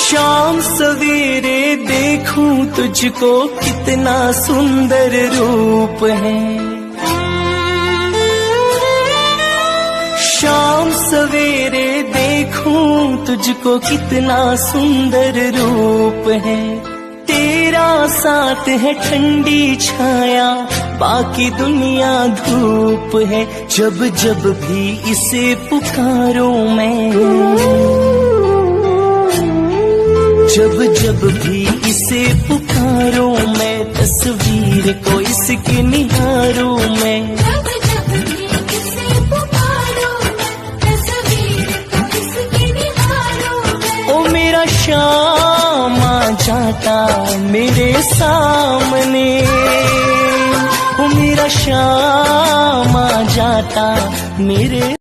शाम सवेरे देखूं तुझको कितना सुंदर रूप है। शाम सवेरे देखूं तुझको कितना सुंदर रूप है। तेरा साथ है ठंडी छाया, बाकी दुनिया धूप है। जब जब भी इसे पुकारूं मैं, जब जब भी इसे पुकारूं मैं, तस्वीर को इसकी निहारूं मैं। जब जब भी इसे पुकारूं मैं, तस्वीर को इसकी निहारूं मैं। ओ मेरा शाम आ जाता मेरे सामने, ओ मेरा शाम आ जाता मेरे